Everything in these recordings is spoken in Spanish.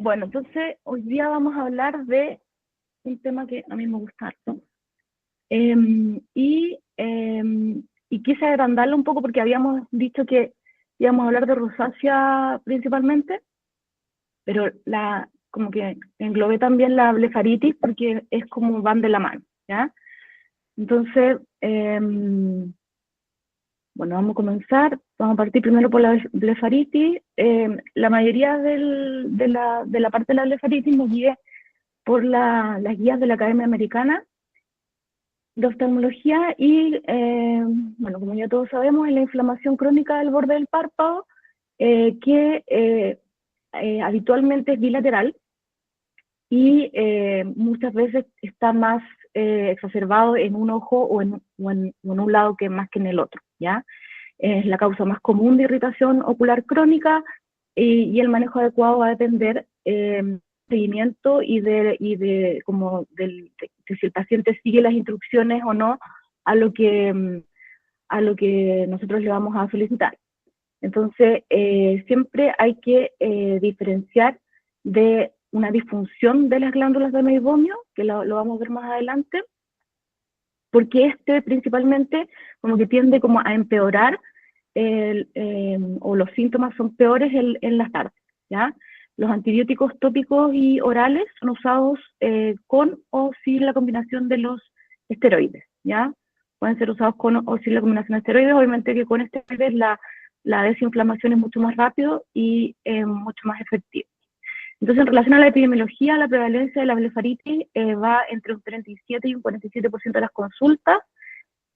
Bueno, entonces hoy día vamos a hablar de un tema que a mí me gusta harto. Y quise agrandarlo un poco porque habíamos dicho que íbamos a hablar de rosácea principalmente, pero como que englobé también la blefaritis porque es como van de la mano, ¿ya? Entonces, bueno, vamos a comenzar. Vamos a partir primero por la blefaritis. La mayoría de la parte de la blefaritis nos guía por las guías de la Academia Americana de Oftalmología y, bueno, como ya todos sabemos, es la inflamación crónica del borde del párpado que habitualmente es bilateral y muchas veces está más exacerbado en un ojo o en un lado que más que en el otro, ¿ya? Es la causa más común de irritación ocular crónica y el manejo adecuado va a depender seguimiento de si el paciente sigue las instrucciones o no a lo que nosotros le vamos a solicitar. Entonces, siempre hay que diferenciar de una disfunción de las glándulas de meibomio, que lo vamos a ver más adelante, porque principalmente como que tiende como a empeorar o los síntomas son peores en las tardes, ¿ya? Los antibióticos tópicos y orales son usados con o sin la combinación de los esteroides, ¿ya? Pueden ser usados con o sin la combinación de esteroides, obviamente que con esteroides la desinflamación es mucho más rápido y mucho más efectivo. Entonces, en relación a la epidemiología, la prevalencia de la blefaritis va entre un 37 y un 47% de las consultas.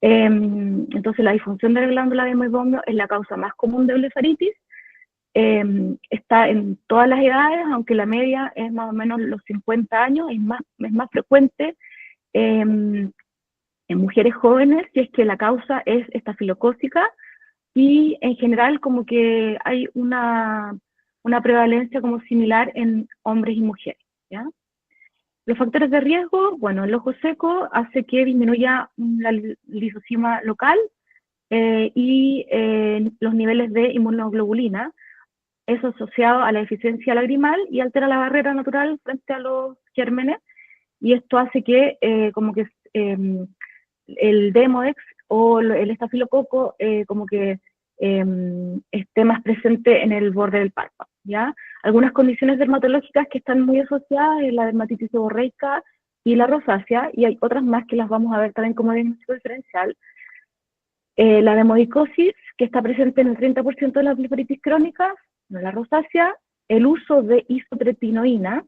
Entonces, la disfunción de la glándula de meibomio es la causa más común de blefaritis. Está en todas las edades, aunque la media es más o menos los 50 años, es más frecuente en mujeres jóvenes, si es que la causa es estafilocócica, y en general como que hay una prevalencia como similar en hombres y mujeres, ¿ya? Los factores de riesgo, bueno, el ojo seco hace que disminuya la lisosima local y los niveles de inmunoglobulina. Eso asociado a la deficiencia lagrimal y altera la barrera natural frente a los gérmenes, y esto hace que como que el Demodex o el estafilococo como que esté más presente en el borde del párpado, ¿ya? Algunas condiciones dermatológicas que están muy asociadas es la dermatitis seborreica y la rosácea, y hay otras más que las vamos a ver también como diagnóstico diferencial. La demodicosis, que está presente en el 30% de las blefaritis crónicas, no la rosácea, el uso de isotretinoína,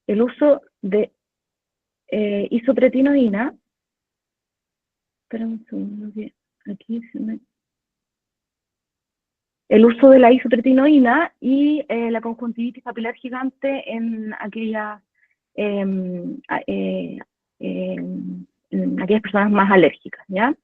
el uso de isotretinoína, espera un segundo, que aquí se me... El uso de la isotretinoína y la conjuntivitis papilar gigante en aquellas personas más alérgicas, ¿ya?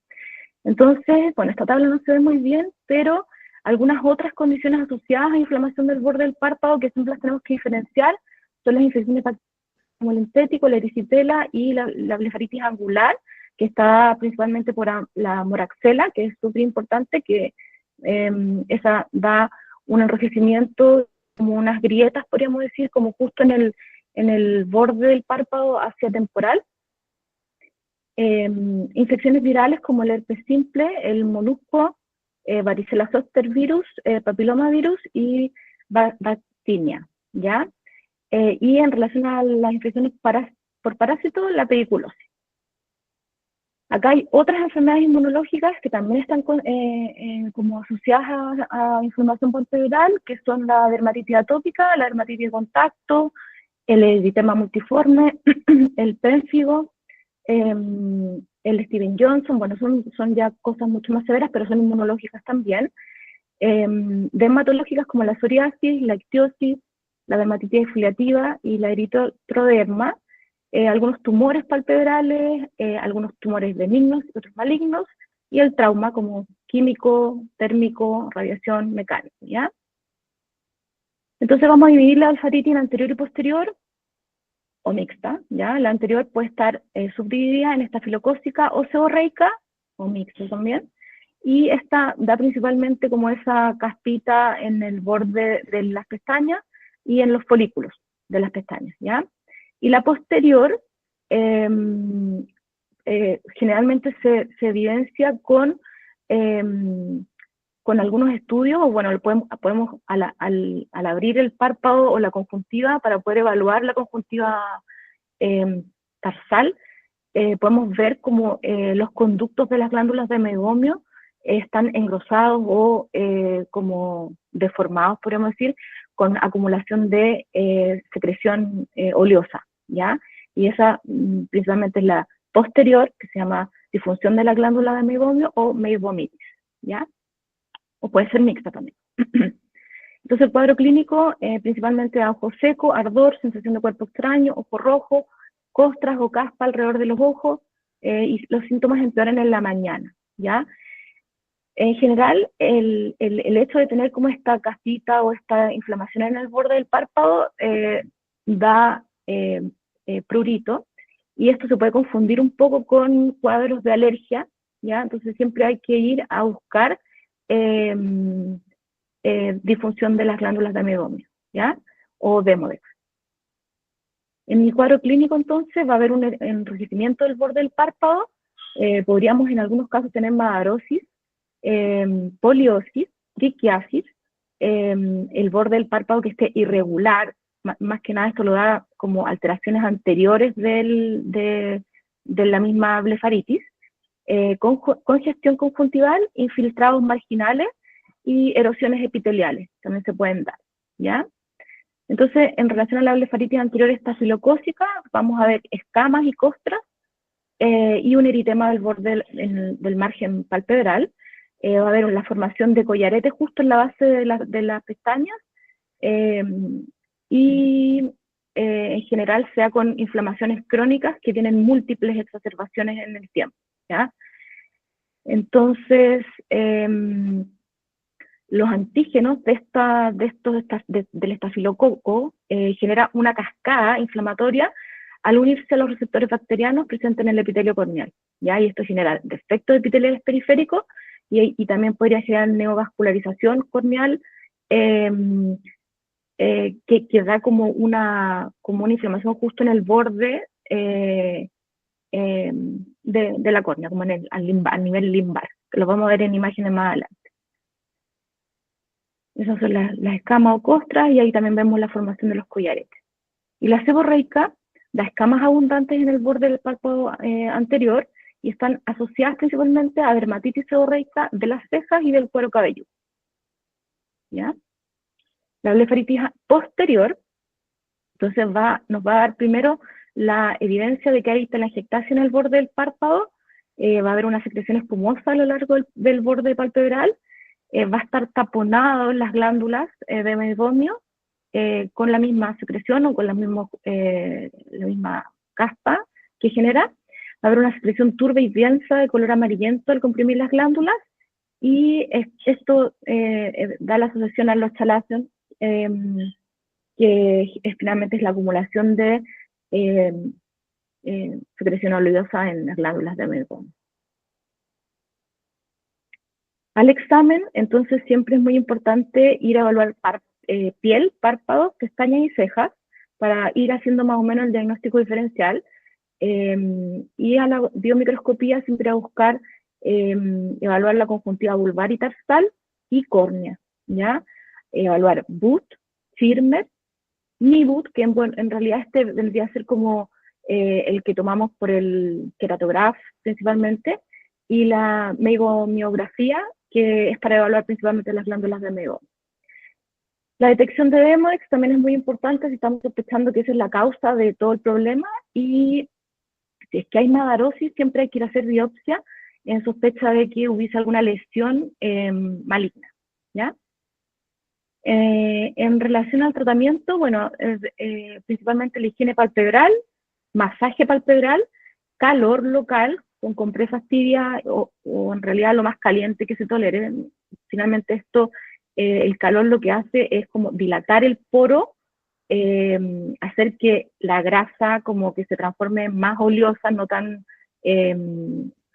Entonces, bueno, esta tabla no se ve muy bien, pero algunas otras condiciones asociadas a inflamación del borde del párpado que siempre las tenemos que diferenciar son las infecciones bacterianas como el entético, la erisipela y la blefaritis angular, que está principalmente por la moraxela, que es súper importante, que esa da un enrojecimiento, como unas grietas, podríamos decir, como justo en el borde del párpado hacia temporal. Infecciones virales como el herpes simple, el molusco, varicela zoster virus, papilomavirus y bactinia, ¿ya? Y en relación a las infecciones por parásitos, la pediculosis. Acá hay otras enfermedades inmunológicas que también están como asociadas a inflamación palpebral, que son la dermatitis atópica, la dermatitis de contacto, el eritema multiforme, el pénfigo, el Steven Johnson. Bueno, son ya cosas mucho más severas, pero son inmunológicas también. Dermatológicas como la psoriasis, la ictiosis, la dermatitis exfoliativa y la eritroderma, algunos tumores palpebrales, algunos tumores benignos y otros malignos, y el trauma como químico, térmico, radiación, mecánico, ¿ya? Entonces vamos a dividir la blefaritis en anterior y posterior, o mixta, ¿ya? La anterior puede estar subdividida en estafilocócica o seborreica, o mixta también, y esta da principalmente como esa caspita en el borde de las pestañas y en los folículos de las pestañas, ¿ya? Y la posterior generalmente se evidencia con algunos estudios, o bueno, podemos al abrir el párpado o la conjuntiva, para poder evaluar la conjuntiva tarsal, podemos ver cómo los conductos de las glándulas de meiomio están engrosados o como deformados, podríamos decir, con acumulación de secreción oleosa, ¿ya? Y esa principalmente es la posterior, que se llama disfunción de la glándula de meiomio o meibomitis, ¿ya? O puede ser mixta también. Entonces el cuadro clínico principalmente da ojo seco, ardor, sensación de cuerpo extraño, ojo rojo, costras o caspa alrededor de los ojos, y los síntomas empeoran en la mañana, ¿ya? En general, el hecho de tener como esta casita o esta inflamación en el borde del párpado da prurito, y esto se puede confundir un poco con cuadros de alergia, ¿ya? Entonces siempre hay que ir a buscar disfunción de las glándulas de meiomio, ¿ya? O Demodex. En el cuadro clínico, entonces, va a haber un enrojecimiento del borde del párpado, podríamos en algunos casos tener madarosis, poliosis, triquiasis, el borde del párpado que esté irregular, más que nada esto lo da como alteraciones anteriores de la misma blefaritis, congestión conjuntival, infiltrados marginales y erosiones epiteliales, también se pueden dar, ¿ya? Entonces, en relación a la blefaritis anterior estafilocócica, vamos a ver escamas y costras y un eritema del borde del margen palpebral. Va a haber la formación de collaretes justo en la base de las pestañas y en general sea con inflamaciones crónicas que tienen múltiples exacerbaciones en el tiempo, ¿ya? Entonces, los antígenos del estafilococo genera una cascada inflamatoria al unirse a los receptores bacterianos presentes en el epitelio corneal, ¿ya? Y esto genera defectos epiteliales periféricos y también podría generar neovascularización corneal que da como una inflamación justo en el borde de la córnea, como al nivel limbar, que lo vamos a ver en imágenes más adelante. Esas son las escamas o costras, y ahí también vemos la formación de los collaretes. Y la seborreica da escamas abundantes en el borde del párpado anterior y están asociadas principalmente a dermatitis seborreica de las cejas y del cuero cabelludo, ¿ya? La blefaritis posterior, entonces nos va a dar primero la evidencia de que hay telangiectasia en el borde del párpado, va a haber una secreción espumosa a lo largo del borde palpebral, va a estar taponado en las glándulas de meiomio con la misma secreción o con la misma caspa que genera. Va a haber una secreción turba y densa de color amarillento al comprimir las glándulas, y esto da la asociación al oxalación, que finalmente es la acumulación de secreción oleosa en las glándulas de meiomio. Al examen, entonces, siempre es muy importante ir a evaluar piel, párpados, pestañas y cejas para ir haciendo más o menos el diagnóstico diferencial. Y a la biomicroscopía siempre a buscar evaluar la conjuntiva vulvar y tarsal y córnea, ¿ya? Evaluar BUT, Firmer, NIBUT, que en realidad este vendría a ser como el que tomamos por el queratograph principalmente, y la meibomiografía, que es para evaluar principalmente las glándulas de meiomio. La detección de Demodex también es muy importante si estamos sospechando que esa es la causa de todo el problema, y si es que hay madarosis, siempre hay que ir a hacer biopsia en sospecha de que hubiese alguna lesión maligna, ¿ya? En relación al tratamiento, bueno, principalmente la higiene palpebral, masaje palpebral, calor local con compresas tibias o en realidad lo más caliente que se tolere. Finalmente esto, el calor lo que hace es como dilatar el poro, hacer que la grasa como que se transforme más oleosa, no tan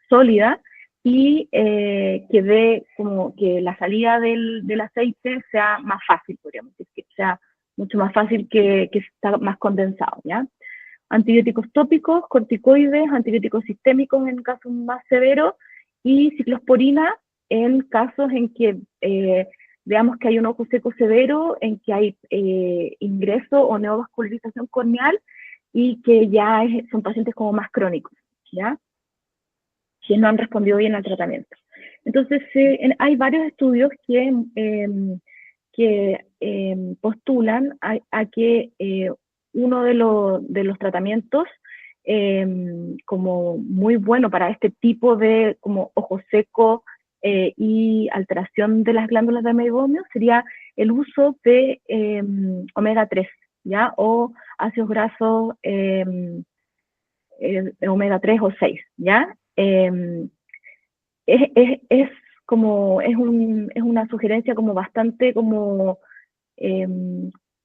sólida, y que dé como que la salida del aceite sea más fácil, podríamos decir, que sea mucho más fácil que está más condensado, ¿ya? Antibióticos tópicos, corticoides, antibióticos sistémicos en casos más severos y ciclosporina en casos en que veamos que hay un ojo seco severo, en que hay ingreso o neovascularización corneal y que ya son pacientes como más crónicos, ¿ya? Que no han respondido bien al tratamiento. Entonces, hay varios estudios que postulan a que uno de los tratamientos como muy bueno para este tipo de como ojo seco y alteración de las glándulas de meibomio sería el uso de omega 3, ¿ya? O ácidos grasos omega 3 o 6, ¿ya? Es como, es una sugerencia como bastante eh,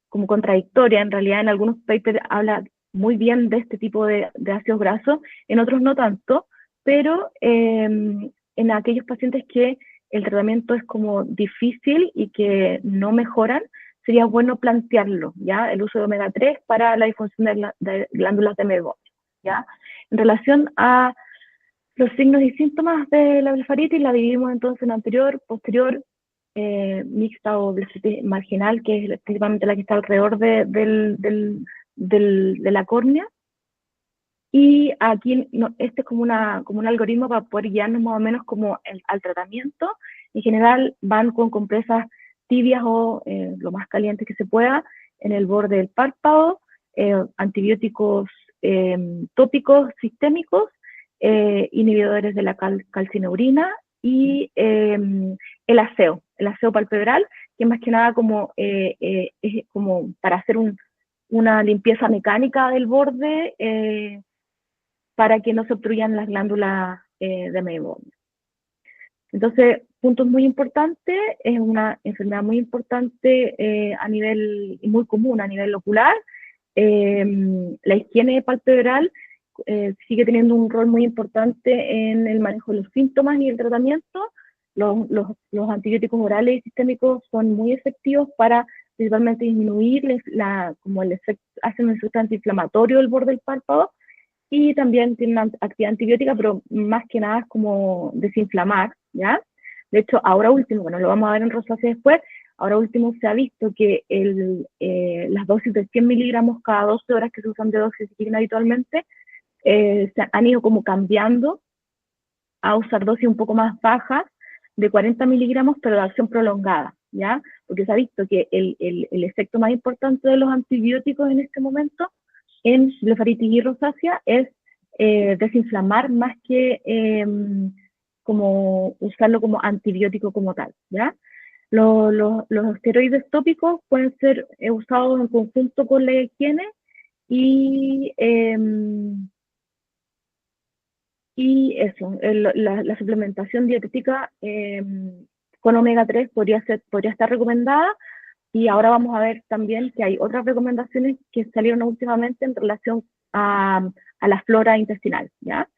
como contradictoria. En realidad, en algunos papers habla muy bien de este tipo de ácidos grasos, en otros no tanto, pero en aquellos pacientes que el tratamiento es como difícil y que no mejoran, sería bueno plantearlo, ¿ya? El uso de omega 3 para la disfunción de glándulas de meibomio, ¿ya? En relación a los signos y síntomas de la blefaritis la dividimos entonces en anterior, posterior, mixta o blefaritis marginal, que es principalmente la que está alrededor de la córnea. Y aquí este es como un algoritmo para poder guiarnos más o menos como al tratamiento. En general van con compresas tibias o lo más calientes que se pueda en el borde del párpado, antibióticos tópicos sistémicos, inhibidores de la calcineurina y el aseo palpebral, que más que nada como, es como para hacer una limpieza mecánica del borde para que no se obstruyan las glándulas de meibomio. Entonces, puntos muy importantes, es una enfermedad muy importante a nivel, muy común a nivel ocular. La higiene palpebral sigue teniendo un rol muy importante en el manejo de los síntomas y el tratamiento. Los antibióticos orales y sistémicos son muy efectivos para principalmente disminuir como el efecto, hacen un efecto antiinflamatorio del borde del párpado y también tiene una actividad antibiótica, pero más que nada es como desinflamar, ¿ya? De hecho, ahora último, bueno, lo vamos a ver en rosácea después, ahora último se ha visto que las dosis de 100 miligramos cada 12 horas que se usan de doxiciclina habitualmente se han ido como cambiando a usar dosis un poco más bajas de 40 miligramos, pero de acción prolongada, ¿ya? Porque se ha visto que el efecto más importante de los antibióticos en este momento en blefaritis y rosácea es desinflamar más que como usarlo como antibiótico como tal, ¿ya? Los esteroides tópicos pueden ser usados en conjunto con la higiene y, y eso, la suplementación dietética con omega 3 podría estar recomendada. Y ahora vamos a ver también que hay otras recomendaciones que salieron últimamente en relación a la flora intestinal, ¿ya?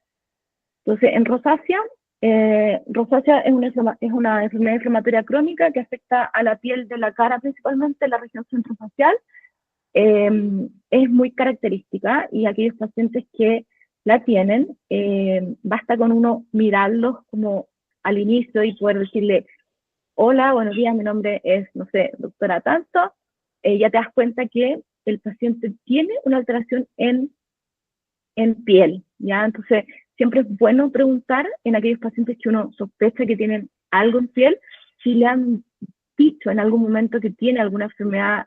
Entonces, en rosácea es una enfermedad inflamatoria crónica que afecta a la piel de la cara, principalmente en la región centrofacial. Es muy característica y aquellos pacientes que la tienen, basta con uno mirarlos como al inicio y poder decirle, hola, buenos días, mi nombre es, no sé, doctora tanto, ya te das cuenta que el paciente tiene una alteración en piel, ¿ya? Entonces, siempre es bueno preguntar en aquellos pacientes que uno sospecha que tienen algo en piel, si le han dicho en algún momento que tiene alguna enfermedad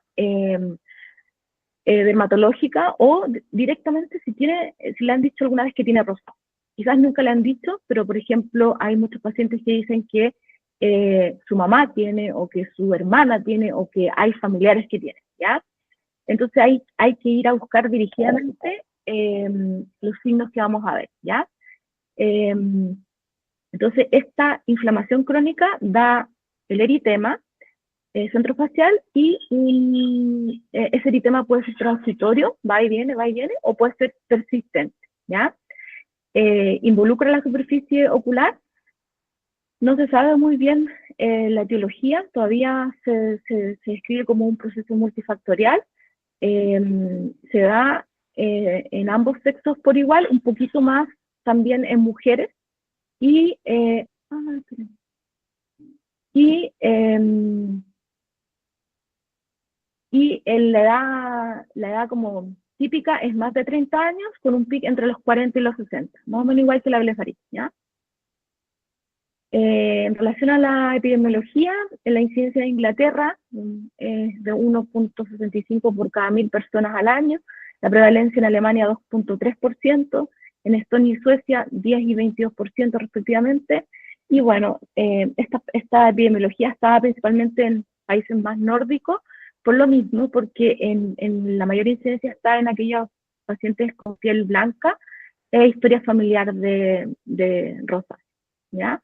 dermatológica o directamente si le han dicho alguna vez que tiene rosácea. Quizás nunca le han dicho, pero por ejemplo hay muchos pacientes que dicen que su mamá tiene o que su hermana tiene o que hay familiares que tienen, ¿ya? Entonces hay que ir a buscar dirigidamente los signos que vamos a ver, ¿ya? Eh, entonces esta inflamación crónica da el eritema, centrofacial y ese eritema puede ser transitorio, va y viene, o puede ser persistente, ¿ya? Involucra la superficie ocular No se sabe muy bien la etiología, todavía se describe como un proceso multifactorial. Se da en ambos sexos por igual, un poquito más también en mujeres. Y, y, la edad como típica es más de 30 años, con un pic entre los 40 y los 60, más o menos igual que la blefaritis, ¿ya? En relación a la epidemiología, en la incidencia de Inglaterra es de 1,65 por cada 1000 personas al año, la prevalencia en Alemania 2,3%, en Estonia y Suecia 10 y 22% respectivamente, y bueno, esta epidemiología estaba principalmente en países más nórdicos, por lo mismo, porque en la mayor incidencia está en aquellos pacientes con piel blanca e historia familiar de rosa, ¿ya?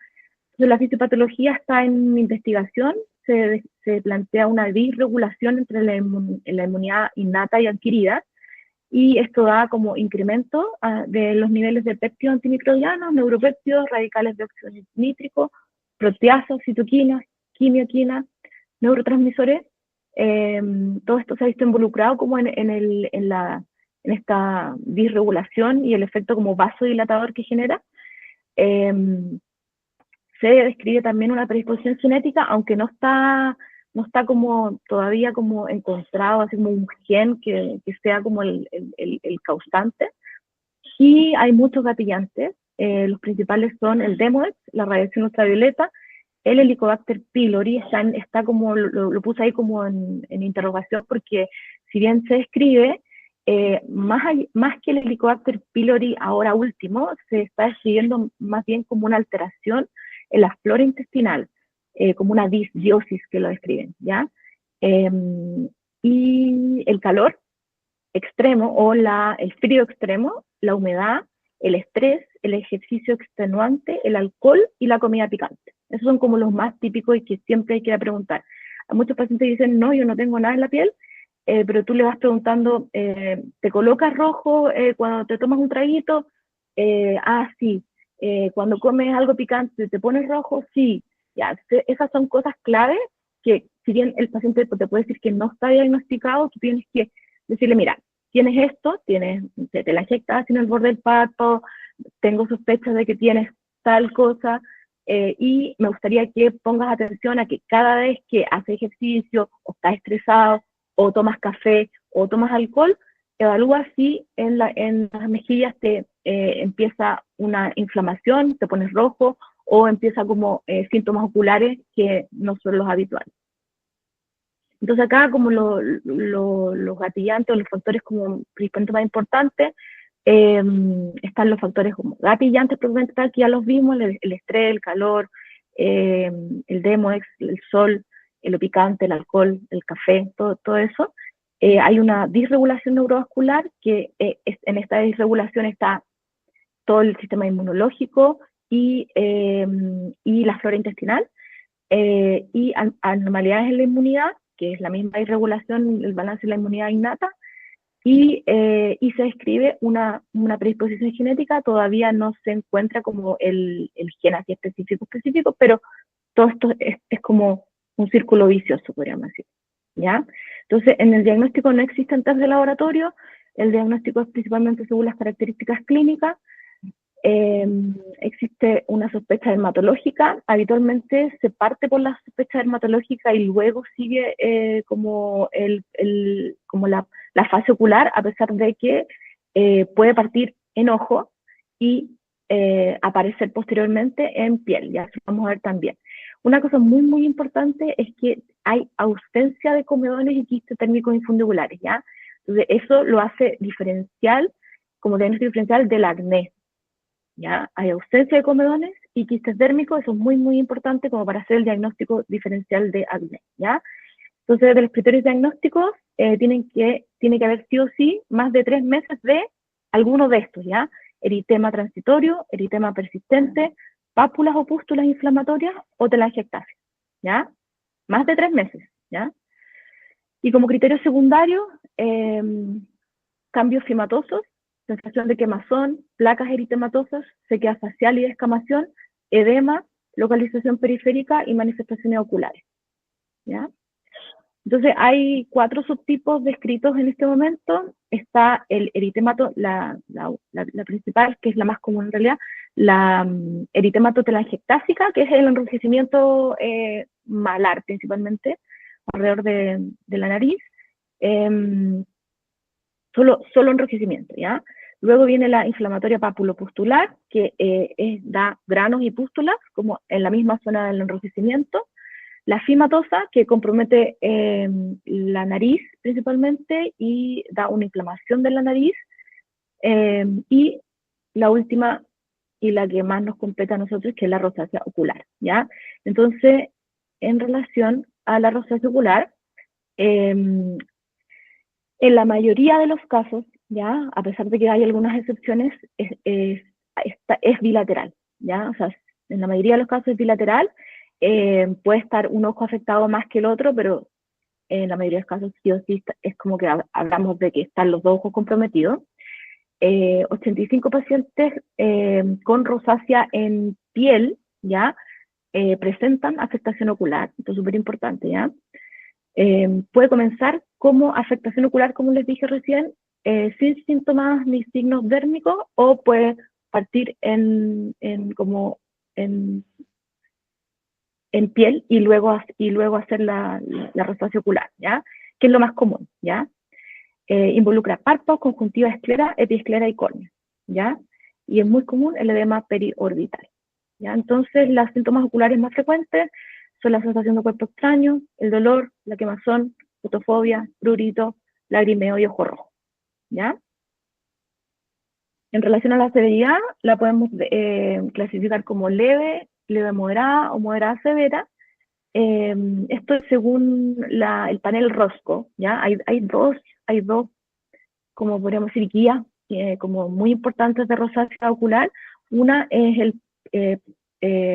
Entonces, la fisiopatología está en investigación, se plantea una disregulación entre la inmunidad innata y adquirida, y esto da como incremento de los niveles de péptidos antimicrobianos, neuropéptidos, radicales de óxido nítrico, proteasas, citoquinas, quimioquinas, neurotransmisores. Todo esto se ha visto involucrado como en esta disregulación y el efecto como vasodilatador que genera. Se describe también una predisposición genética, aunque no está como todavía como encontrado, así como un gen que sea como el causante. Y hay muchos gatillantes, los principales son el Demodex, la radiación ultravioleta, el Helicobacter pylori, está como, lo puse ahí como en interrogación, porque si bien se describe, más que el Helicobacter pylori ahora último, se está describiendo más bien como una alteración en la flora intestinal, como una disbiosis que lo describen, ¿ya? Y el calor extremo o el frío extremo, la humedad, el estrés, el ejercicio extenuante, el alcohol y la comida picante. Esos son como los más típicos y que siempre hay que preguntar. A muchos pacientes dicen, no, yo no tengo nada en la piel, pero tú le vas preguntando, ¿te colocas rojo cuando te tomas un traguito? Sí. Cuando comes algo picante, ¿te pones rojo? Sí. Ya, esas son cosas claves que si bien el paciente te puede decir que no está diagnosticado, tú tienes que decirle, mira, tienes esto, te la inyectas en el borde del parto, tengo sospechas de que tienes tal cosa, y me gustaría que pongas atención a que cada vez que haces ejercicio, o estás estresado, o tomas café, o tomas alcohol, evalúa si en las mejillas te empieza una inflamación, te pones rojo, o empieza como síntomas oculares que no son los habituales. Entonces acá como los gatillantes o los factores como principalmente más importantes, están los factores como gatillantes propiamente tal, que ya los vimos, el estrés, el calor, el Demodex, el sol, lo picante, el alcohol, el café, todo eso. Hay una disregulación neurovascular, que en esta disregulación está todo el sistema inmunológico y la flora intestinal, y anormalidades en la inmunidad, que es la misma irregulación, el balance de la inmunidad innata, y se describe una predisposición genética. Todavía no se encuentra como el gen así específico, pero todo esto es como un círculo vicioso, podríamos decir, ¿ya? Entonces, en el diagnóstico no existen test de laboratorio, el diagnóstico es principalmente según las características clínicas. Existe una sospecha dermatológica, habitualmente se parte por la sospecha dermatológica y luego sigue como la fase ocular, a pesar de que puede partir en ojo y aparecer posteriormente en piel, ya lo vamos a ver también. Una cosa muy, muy importante es que hay ausencia de comedones y quistes térmicos infundibulares, ¿ya? Entonces, eso lo hace diferencial, como diagnóstico diferencial del acné, ¿ya? Hay ausencia de comedones y quistes dérmicos, eso es muy, muy importante como para hacer el diagnóstico diferencial de acné, ¿ya? Entonces, de los criterios diagnósticos, tiene que haber sí o sí más de 3 meses de alguno de estos, ¿ya? Eritema transitorio, eritema persistente, pápulas o pústulas inflamatorias o telangiectasia, ¿ya? Más de 3 meses, ¿ya? Y como criterio secundario, cambios fiematosos, sensación de quemazón, placas eritematosas, sequedad facial y descamación, edema, localización periférica y manifestaciones oculares, ¿ya? Entonces hay 4 subtipos descritos en este momento. Está el eritemato, la principal, que es la más común en realidad, la eritemato telangiectásica, que es el enrojecimiento malar principalmente, alrededor de la nariz. Solo enrojecimiento, ¿ya? Luego viene la inflamatoria papulopustular, que da granos y pústulas, como en la misma zona del enrojecimiento. La fimatosa, que compromete la nariz principalmente y da una inflamación de la nariz. Y la última y la que más nos compete a nosotros, que es la rosácea ocular, ¿ya? Entonces, en relación a la rosácea ocular, en la mayoría de los casos, ¿ya? A pesar de que hay algunas excepciones, es bilateral, ¿ya? O sea, en la mayoría de los casos es bilateral. Puede estar un ojo afectado más que el otro, pero en la mayoría de los casos sí o sí es como que hablamos de que están los dos ojos comprometidos. 85 pacientes con rosácea en piel, ¿ya? Presentan afectación ocular, esto es súper importante, ¿ya? Puede comenzar como afectación ocular, como les dije recién, sin síntomas ni signos dérmicos, o puede partir como en, en piel y luego hacer la rosácea ocular, ¿ya? Que es lo más común, ¿ya? Involucra párpados, conjuntiva, esclera, epiesclera y córnea, ¿ya? Y es muy común el edema periorbital, ¿ya? Entonces, los síntomas oculares más frecuentes son la sensación de cuerpo extraño, el dolor, la quemazón, fotofobia, prurito, lagrimeo y ojo rojo, ¿ya? En relación a la severidad, la podemos clasificar como leve, leve moderada o moderada severa. Esto es según el panel Rosco, ¿ya? Hay dos, como podríamos decir, guías como muy importantes de rosácea ocular. Una es el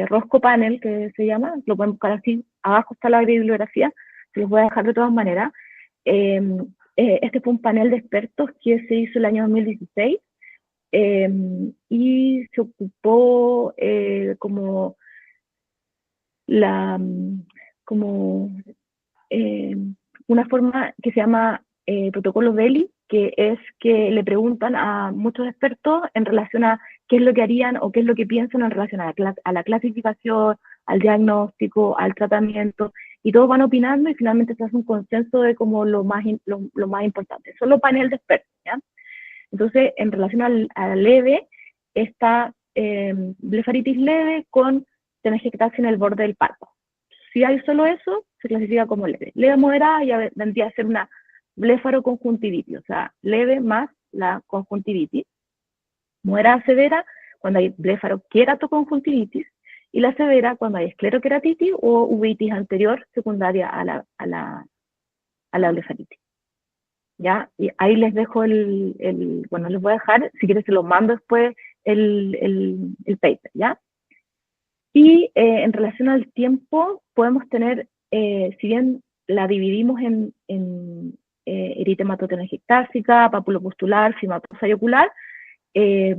Rosco Panel, que se llama, lo pueden buscar así, abajo está la bibliografía, se los voy a dejar de todas maneras. Este fue un panel de expertos que se hizo el año 2016 y se ocupó como la como una forma que se llama protocolo Belli, que es que le preguntan a muchos expertos en relación a qué es lo que harían o qué es lo que piensan en relación a la clasificación, al diagnóstico, al tratamiento, y todos van opinando y finalmente se hace un consenso de como lo más importante. Solo panel de expertos, ¿ya? Entonces, en relación al leve, está blefaritis leve con telangiectasia en el borde del párpado. Si hay solo eso, se clasifica como leve. Leve moderada ya vendría a ser una blefaroconjuntivitis, o sea, leve más la conjuntivitis. Moderada severa, cuando hay blefaroqueratoconjuntivitis, y la severa, cuando hay escleroqueratitis o uveitis anterior secundaria a la blefaritis. ¿Ya? Y ahí les dejo bueno, les voy a dejar, si quieres se los mando después el paper, ¿ya? Y en relación al tiempo, podemos tener, si bien la dividimos en eritematotelangiectásica, papulopustular, fimatosa y ocular, eh,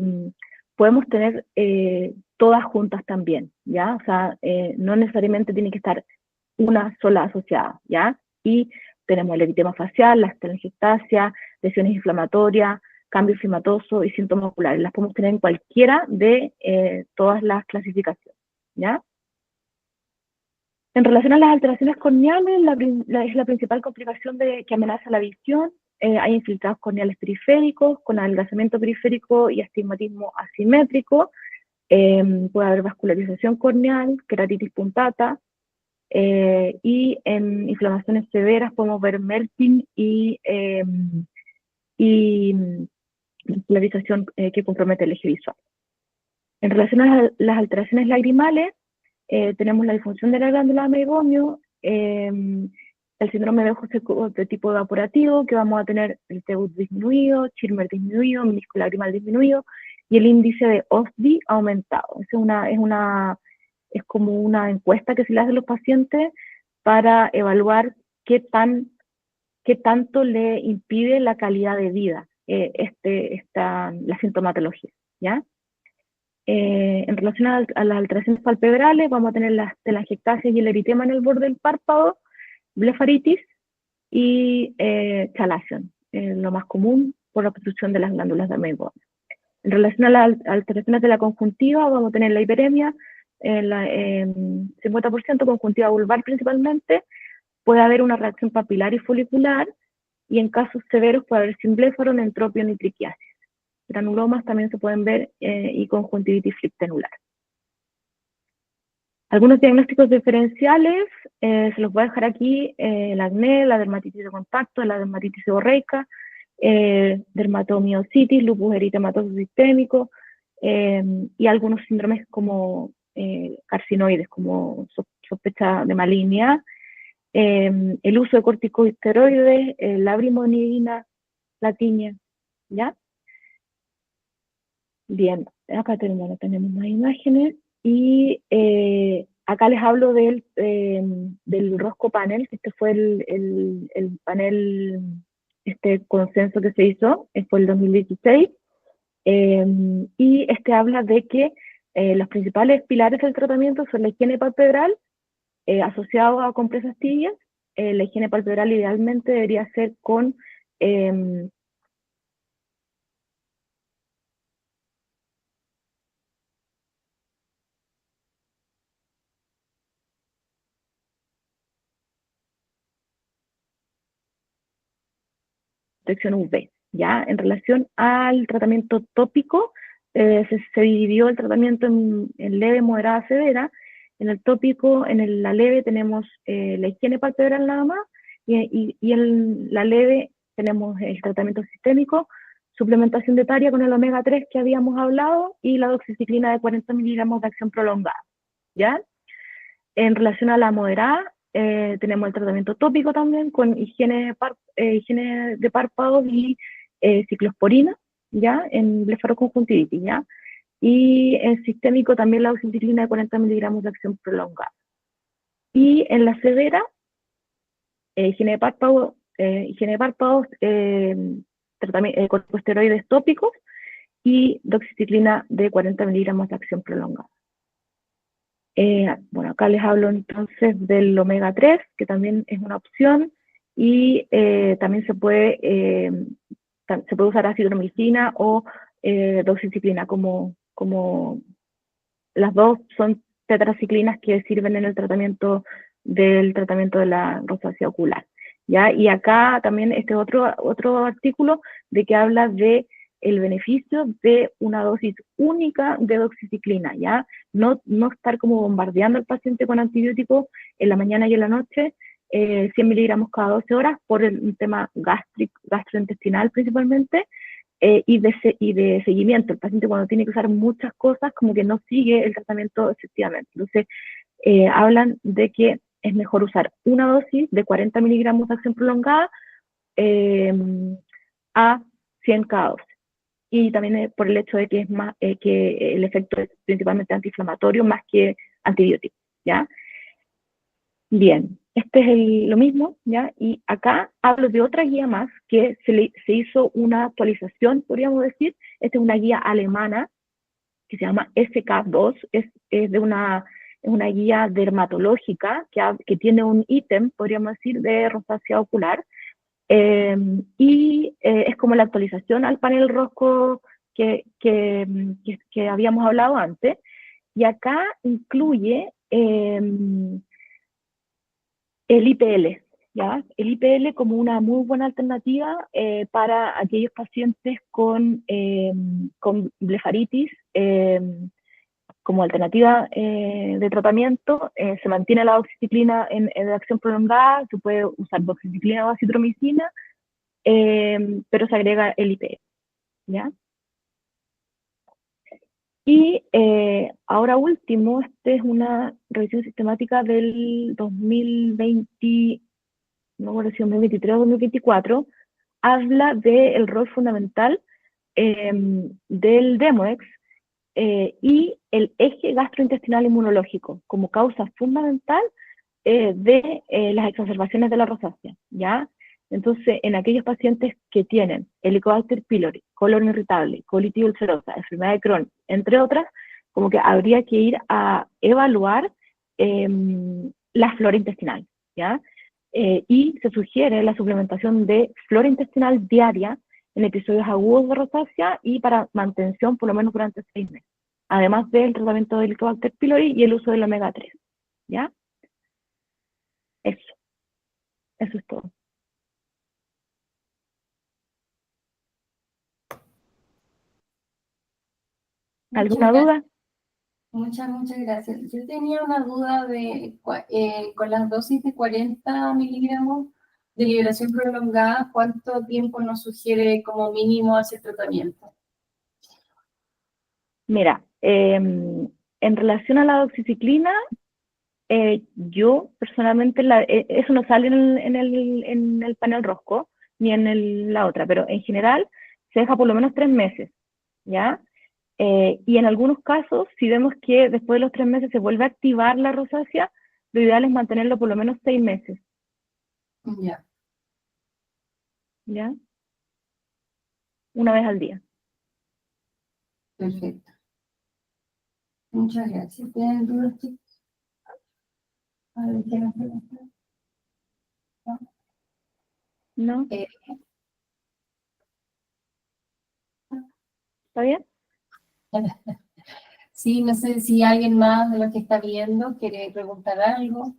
podemos tener todas juntas también, ¿ya? O sea, no necesariamente tiene que estar una sola asociada, ¿ya? Y tenemos el eritema facial, la telangiectasia, lesiones inflamatorias, cambio fimatoso y síntomas oculares. Las podemos tener en cualquiera de todas las clasificaciones, ¿ya? En relación a las alteraciones corneales, es la principal complicación que amenaza la visión. Hay infiltrados corneales periféricos, con adelgazamiento periférico y astigmatismo asimétrico. Puede haber vascularización corneal, queratitis punctata, y en inflamaciones severas podemos ver melting y vascularización que compromete el eje visual. En relación a las alteraciones lagrimales, tenemos la disfunción de la glándula de meiomio, el síndrome de ojos secos de tipo evaporativo, que vamos a tener el TEUD disminuido, Schirmer disminuido, menisco lagrimal disminuido, y el índice de OSDI aumentado. Es como una encuesta que se le hace a los pacientes para evaluar qué tanto le impide la calidad de vida la sintomatología, ¿ya? En relación a las alteraciones palpebrales, vamos a tener las telangiectasias y el eritema en el borde del párpado, blefaritis y chalación, lo más común por la obstrucción de las glándulas de Meibomian. En relación a las alteraciones de la conjuntiva, vamos a tener la hiperemia, 50% conjuntiva vulvar principalmente, puede haber una reacción papilar y folicular, y en casos severos puede haber simbléfaro, entropio, nitriquiasis. Granulomas también se pueden ver y conjuntivitis fliptenular. Algunos diagnósticos diferenciales, se los voy a dejar aquí, el acné, la dermatitis de contacto, la dermatitis seborreica, dermatomiositis, lupus eritematoso sistémico, y algunos síndromes como carcinoides, como sospecha de malignidad, el uso de corticosteroides, la brimonidina, la tiña, ¿ya? Bien, acá tenemos más imágenes y acá les hablo del Rosco Panel, que este fue el panel, este consenso que se hizo, fue el 2016, y este habla de que los principales pilares del tratamiento son la higiene palpebral, asociado a compresas tibias. La higiene palpebral idealmente debería ser con protección UV. ¿Ya? En relación al tratamiento tópico, se dividió el tratamiento en leve, moderada, severa. En el tópico, la leve tenemos la higiene palpebral nada más, y en la leve tenemos el tratamiento sistémico, suplementación dietaria con el omega 3 que habíamos hablado, y la doxiciclina de 40 miligramos de acción prolongada. ¿Ya? En relación a la moderada, tenemos el tratamiento tópico también con higiene de párpados y ciclosporina, ¿ya? En blefaroconjuntivitis, ¿ya? Y en sistémico también la doxiciclina de 40 miligramos de acción prolongada. Y en la severa, higiene de párpados, corticosteroides tópicos y doxiciclina de 40 miligramos de acción prolongada. Bueno, acá les hablo entonces del omega 3, que también es una opción, y también se puede usar acitromicina o doxiciclina, como las dos son tetraciclinas que sirven en el tratamiento de la rosácea ocular. ¿Ya? Y acá también este otro artículo de que habla de el beneficio de una dosis única de doxiciclina, ¿ya? No estar como bombardeando al paciente con antibióticos en la mañana y en la noche, 100 miligramos cada 12 horas por un tema gastrointestinal principalmente, y de seguimiento. El paciente cuando tiene que usar muchas cosas como que no sigue el tratamiento efectivamente. Entonces, hablan de que es mejor usar una dosis de 40 miligramos de acción prolongada a 100 cada 12. Y también por el hecho de que es más que el efecto es principalmente antiinflamatorio más que antibiótico, ¿ya? Bien, este es lo mismo, ¿ya? Y acá hablo de otra guía más que se hizo una actualización, podríamos decir. Esta es una guía alemana que se llama SK2, es una guía dermatológica que tiene un ítem, podríamos decir, de rosácea ocular, y es como la actualización al panel Rosco que habíamos hablado antes, y acá incluye el IPL, ¿ya? El IPL como una muy buena alternativa para aquellos pacientes con blefaritis, como alternativa de tratamiento. Se mantiene la doxiciclina en acción prolongada, se puede usar doxiciclina o acitromicina, pero se agrega el IPL, ¿ya? Y ahora último, esta es una revisión sistemática del 2020, no recuerdo si 2023 o 2024, habla del rol fundamental del Demodex y el eje gastrointestinal inmunológico como causa fundamental de las exacerbaciones de la rosácea, ¿ya? Entonces, en aquellos pacientes que tienen Helicobacter pylori, colon irritable, colitis ulcerosa, enfermedad de Crohn, entre otras, como que habría que ir a evaluar la flora intestinal, ¿ya? Y se sugiere la suplementación de flora intestinal diaria en episodios agudos de rosácea y para mantención por lo menos durante 6 meses, además del tratamiento del Helicobacter pylori y el uso del omega 3, ¿ya? Eso, eso es todo. Muchas ¿Alguna gracias. duda? Muchas gracias. Yo tenía una duda con las dosis de 40 miligramos de liberación prolongada, ¿cuánto tiempo nos sugiere como mínimo hacer tratamiento? Mira, en relación a la doxiciclina, yo personalmente, eso no sale en el panel Rosco, ni en la otra, pero en general se deja por lo menos 3 meses, ¿ya? Y en algunos casos, si vemos que después de los 3 meses se vuelve a activar la rosácea, lo ideal es mantenerlo por lo menos 6 meses, Ya, ¿ya? Una vez al día. perfecto. Muchas gracias. ¿Tienen dudas, chicos? A ver, ¿quieren preguntar? ¿No? ¿No? Eh, ¿Está bien? sí, no sé si alguien más de los que está viendo quiere preguntar algo.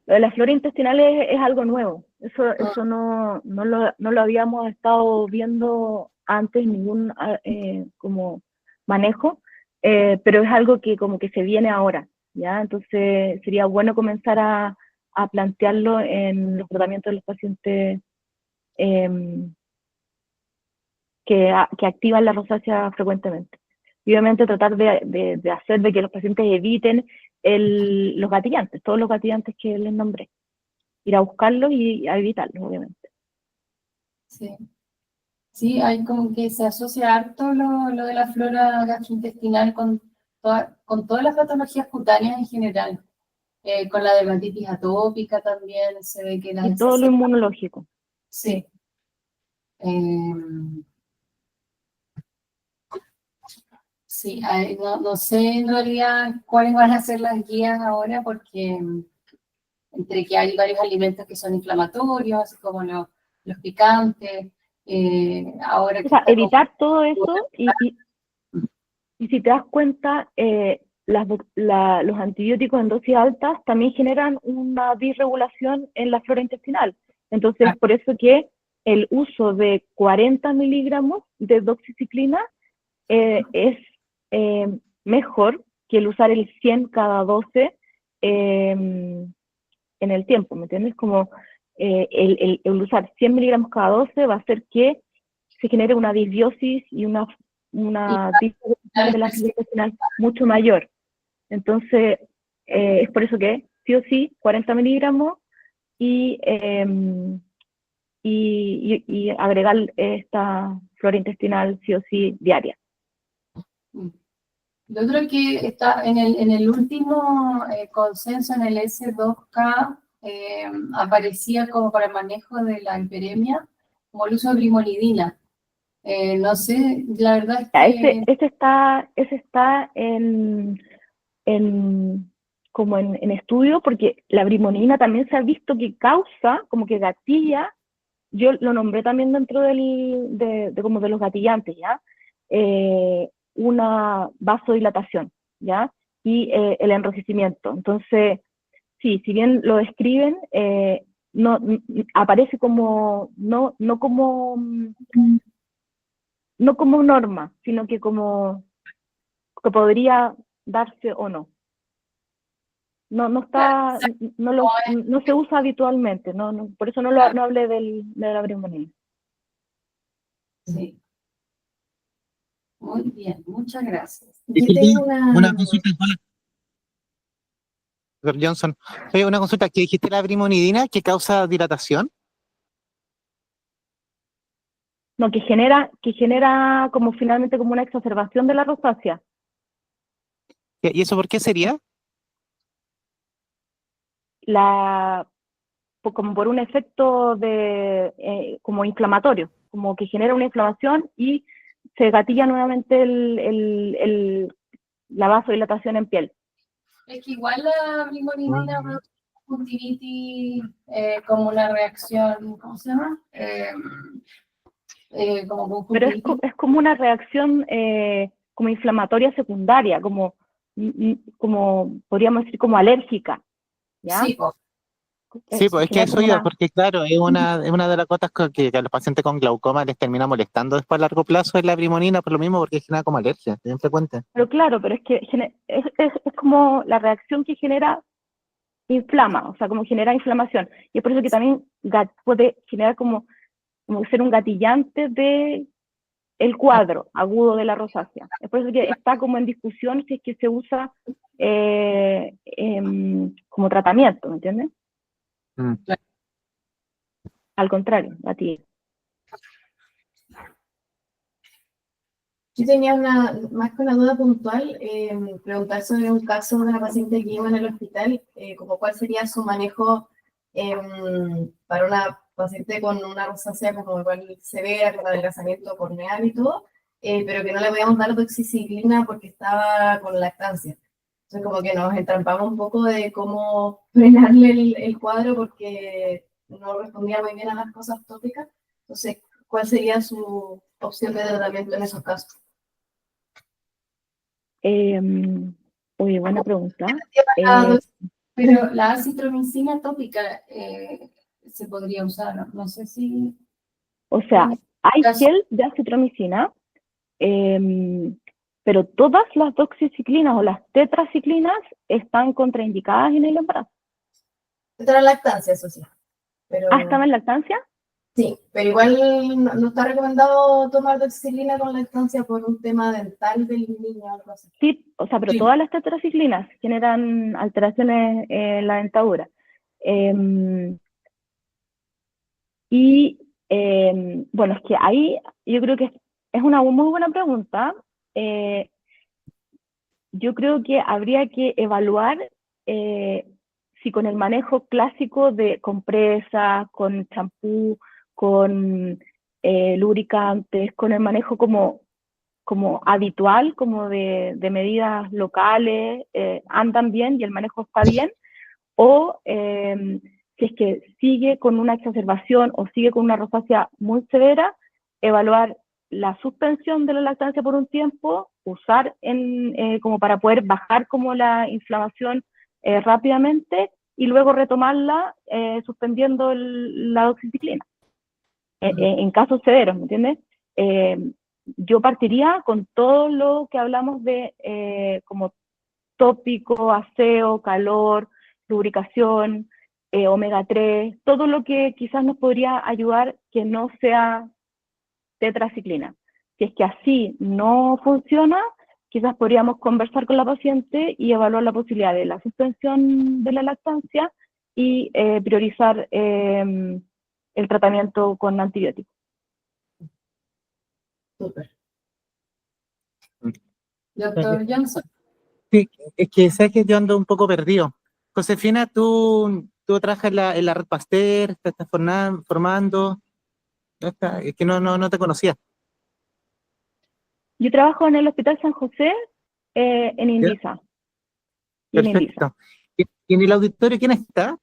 Lo de la flora intestinal es algo nuevo. Eso no lo habíamos estado viendo antes, ningún como manejo, pero es algo que como que se viene ahora, ¿ya? Entonces sería bueno comenzar a plantearlo en los tratamientos de los pacientes eh, que activan la rosácea frecuentemente. Y obviamente tratar de hacer de que los pacientes eviten los gatillantes, todos los gatillantes que les nombré, ir a buscarlos y a evitarlos, obviamente. Sí. Sí, hay como que se asocia harto lo de la flora gastrointestinal con todas las patologías cutáneas en general. Con la dermatitis atópica también se ve que las Y todo lo exacerba. inmunológico. Sí. Eh, sí, no sé en realidad cuáles van a ser las guías ahora porque entre que hay varios alimentos que son inflamatorios, así como los picantes, ahora O que sea, está como... evitar todo eso y si te das cuenta, los antibióticos en dosis altas también generan una disregulación en la flora intestinal. Entonces, por eso que el uso de 40 miligramos de doxiciclina es mejor que el usar el 100 cada 12 en el tiempo, ¿me entiendes? Como el usar 100 miligramos cada 12 va a hacer que se genere una disbiosis y Y una disregulación de la flora intestinal mucho mayor. Entonces, es por eso que sí o sí, 40 miligramos y, y agregar esta flora intestinal sí o sí diaria. Lo otro que está en el último consenso en el S2K aparecía como para el manejo de la hiperemia, como el uso de brimonidina. No sé, la verdad es Ya, que ese está en, como en estudio, porque la brimonina también se ha visto que causa, como que gatilla, yo lo nombré también dentro como de los gatillantes, ¿ya? Una vasodilatación, ¿ya? Y el enrojecimiento. Entonces, sí, si bien lo describen, aparece como, no como norma, sino que como que podría darse o no. No está, no se usa habitualmente, por eso no hablé de la brimonina. sí, muy bien, muchas gracias. Aquí Disculpe, tengo una una... consulta, hola, doctor Johnson. Oye, una consulta, ¿qué dijiste la brimonidina que causa dilatación? No, que genera como finalmente como una exacerbación de la rosácea. ¿Y eso por qué sería? Como por un efecto como inflamatorio. como que genera una inflamación y se gatilla nuevamente la vasodilatación en piel. Es que igual la brimonidina produce conjuntivitis como una reacción, ¿cómo se llama? Como Pero conjuntivitis. es como una reacción como inflamatoria secundaria, como podríamos decir como alérgica, ¿ya? Sí, po. Sí, pues es que genera eso como iba, porque claro, es una de las cosas que a los pacientes con glaucoma les termina molestando después a largo plazo es la brimonina, por lo mismo, porque genera como alergia, es bien frecuente. Pero es que es como la reacción que genera inflama, o sea, como genera inflamación. Y es por eso que también puede generar como ser un gatillante de el cuadro agudo de la rosácea. Es por eso que está como en discusión si es que se usa como tratamiento, ¿me entiendes? Mm. Al contrario, gatillo. Yo tenía más que una duda puntual, preguntar sobre un caso de una paciente que iba en el hospital, como cuál sería su manejo para una paciente con una rosácea como igual severa, con adelgazamiento corneal y todo, pero que no le podíamos dar doxiciclina porque estaba con lactancia. Entonces como que nos entrampamos un poco de cómo frenarle el cuadro porque no respondía muy bien a las cosas tópicas. Entonces, ¿cuál sería su opción de tratamiento en esos casos? Oye, buena pregunta. Pero la acitromicina tópica se podría usar, ¿no? No sé si... O sea, hay gel de acitromicina, pero todas las doxiciclinas o las tetraciclinas están contraindicadas en el embarazo. Contra la lactancia, eso sí. Pero, ¿Estaba en lactancia? sí, pero igual no está recomendado tomar doxiciclina con lactancia por un tema dental del niño o algo así. Sí, o sea, pero Sí. todas las tetraciclinas generan alteraciones en la dentadura. Bueno, es que ahí yo creo que es una muy buena pregunta. Yo creo que habría que evaluar si con el manejo clásico de compresas, con champú, con lubricantes, con el manejo como habitual, como de medidas locales, andan bien y el manejo está bien, o si es que sigue con una exacerbación o sigue con una rosácea muy severa, evaluar la suspensión de la lactancia por un tiempo, usar como para poder bajar como la inflamación rápidamente y luego retomarla suspendiendo la doxiciclina. En casos severos, ¿me entiendes? Yo partiría con todo lo que hablamos de como tópico, aseo, calor, lubricación, omega 3, todo lo que quizás nos podría ayudar que no sea tetraciclina. Si es que así no funciona, quizás podríamos conversar con la paciente y evaluar la posibilidad de la suspensión de la lactancia y priorizar el tratamiento con antibióticos. Súper. Doctor Johnson. Sí, es que sabes que yo ando un poco perdido. Josefina, tú trabajas en la red Pasteur, te estás formando. Es que no te conocía. Yo trabajo en el Hospital San José en Indisa. Y en Indisa. Perfecto. ¿Y en el auditorio quién está?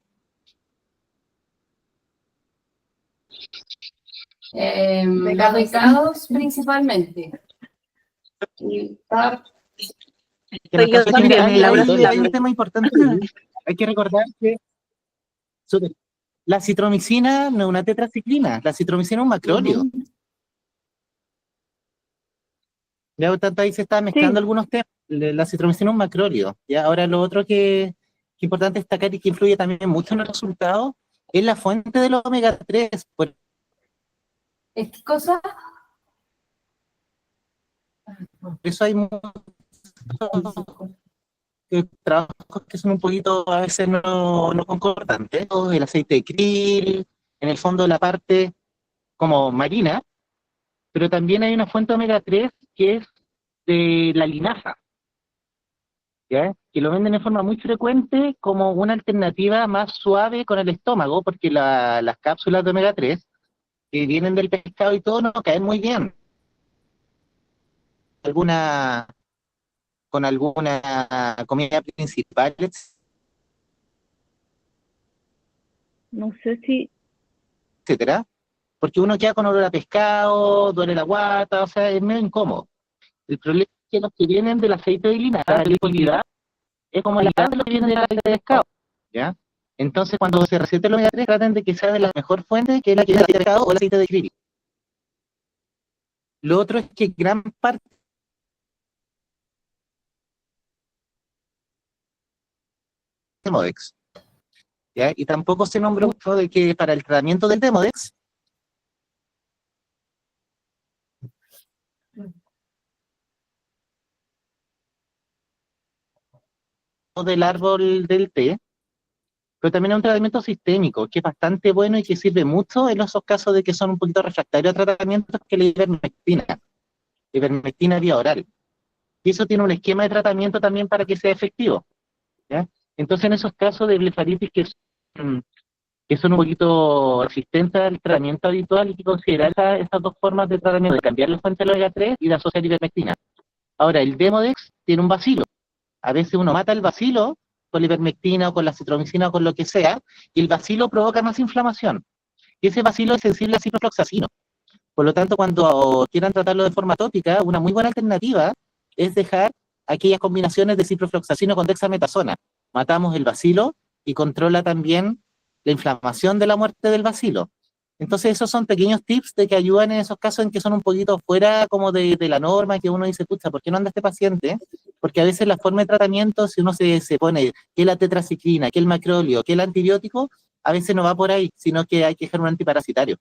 Los becados principalmente. Y está... Que nos Soy yo caso, es que mira, en también, el Laura auditorio hay también. un tema importante. Hay que recordar que la citromicina no es una tetraciclina, la citromicina es un macróleo. Ya tanto ahí se está mezclando Sí. algunos temas. La citromicina es un macróleo. ¿Ya? Ahora lo otro que es importante destacar y que influye también mucho en el resultado es la fuente del omega 3. Por ¿Es cosa? eso hay muchos trabajos que son un poquito a veces no concordantes. El aceite de krill, en el fondo la parte como marina, pero también hay una fuente omega 3 que es de la linaza, ¿ya? Que lo venden de forma muy frecuente como una alternativa más suave con el estómago, porque las cápsulas de omega 3 que vienen del pescado y todo, no caen muy bien. Alguna, con alguna comida principal, No sé si, etcétera, porque uno queda con olor a pescado, duele la guata, o sea, es medio incómodo. El problema es que los que vienen del aceite de linaza, de liquidez, es como la mitad de lo que viene del aceite de pescado, ¿ya? Entonces, cuando se recete el omega 3, traten de que sea de la mejor fuente, que es la que es el aceite de pescado o el aceite de krill. Lo otro es que gran parte de Demodex, ¿ya? Y tampoco se nombró mucho de que para el tratamiento del Demodex, o del árbol del té, pero también es un tratamiento sistémico, que es bastante bueno y que sirve mucho en esos casos de que son un poquito refractarios a tratamientos, que es la ivermectina vía oral. Y eso tiene un esquema de tratamiento también para que sea efectivo, ¿ya? Entonces, en esos casos de blefaritis que son un poquito resistentes al tratamiento habitual, hay que considerar esas dos formas de tratamiento, de cambiar la fuente del omega 3 y de asociar ivermectina. Ahora, el Demodex tiene un bacilo. A veces uno mata el bacilo con la ivermectina o con la citromicina o con lo que sea, y el bacilo provoca más inflamación. Y ese bacilo es sensible a ciprofloxacino. Por lo tanto, cuando quieran tratarlo de forma tópica, una muy buena alternativa es dejar aquellas combinaciones de ciprofloxacino con dexametasona. Matamos el bacilo y controla también la inflamación de la muerte del bacilo. Entonces, esos son pequeños tips de que ayudan en esos casos en que son un poquito fuera como de la norma, que uno dice, pucha, ¿por qué no anda este paciente? Porque a veces la forma de tratamiento, si uno se pone que la tetraciclina, que el macrolio, que el antibiótico, a veces no va por ahí, sino que hay que dejar un antiparasitario.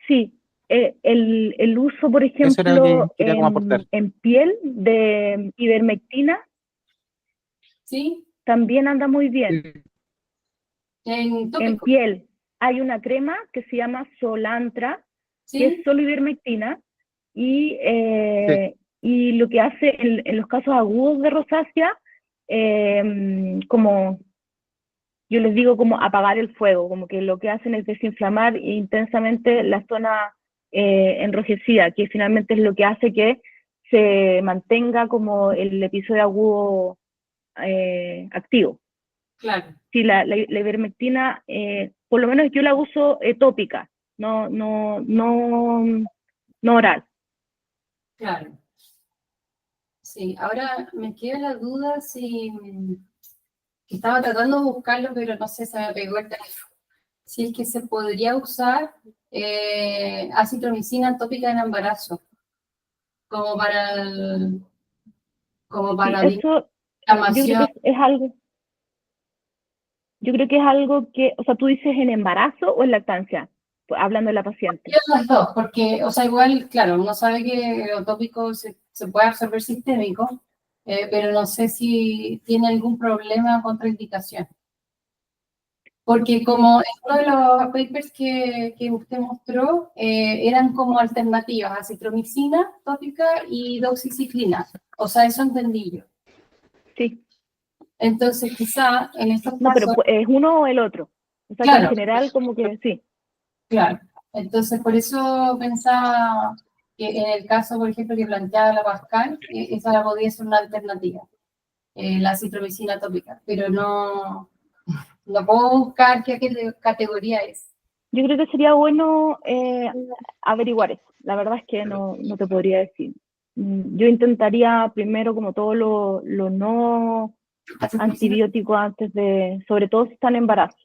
sí, el uso, por Eso era lo que ejemplo, quería como aportar. en piel de ivermectina ¿Sí? también anda muy bien. En En tópico. piel hay una crema que se llama Solantra, que es ¿Sí? solo ivermectina, y, Sí. y lo que hace en los casos agudos de rosácea, como yo les digo, como apagar el fuego, como que lo que hacen es desinflamar intensamente la zona enrojecida, que finalmente es lo que hace que se mantenga como el episodio agudo activo. Claro, Sí, la ivermectina, por lo menos yo la uso tópica, no oral. claro. Sí, ahora me queda la duda si que estaba tratando de buscarlo, pero no sé, se me pegó el teléfono. Si es que se podría usar acitromicina tópica en embarazo, como para como Sí, para la eso yo creo que inflamación. es algo, yo creo que es algo que, o sea, tú dices en embarazo o en lactancia, hablando de la paciente. Yo las dos, porque, o sea, igual, claro, uno sabe que lo tópico se puede absorber sistémico, pero no sé si tiene algún problema o contraindicación. Porque como en uno de los papers que usted mostró, eran como alternativas, acitromicina tópica y doxiciclina. O sea, eso entendí yo. Sí, Entonces, quizá en estos no, pero casos, es uno o el otro. O sea, que en claro, general como que sí. claro. Entonces, por eso pensaba que en el caso, por ejemplo, que planteaba la Pascal, esa la podría ser una alternativa, la acitromicina tópica, pero no puedo buscar qué categoría es. Yo creo que sería bueno averiguar eso. La verdad es que no te podría decir. Yo intentaría primero como todo lo no antibiótico antes de, sobre todo si están en embarazo.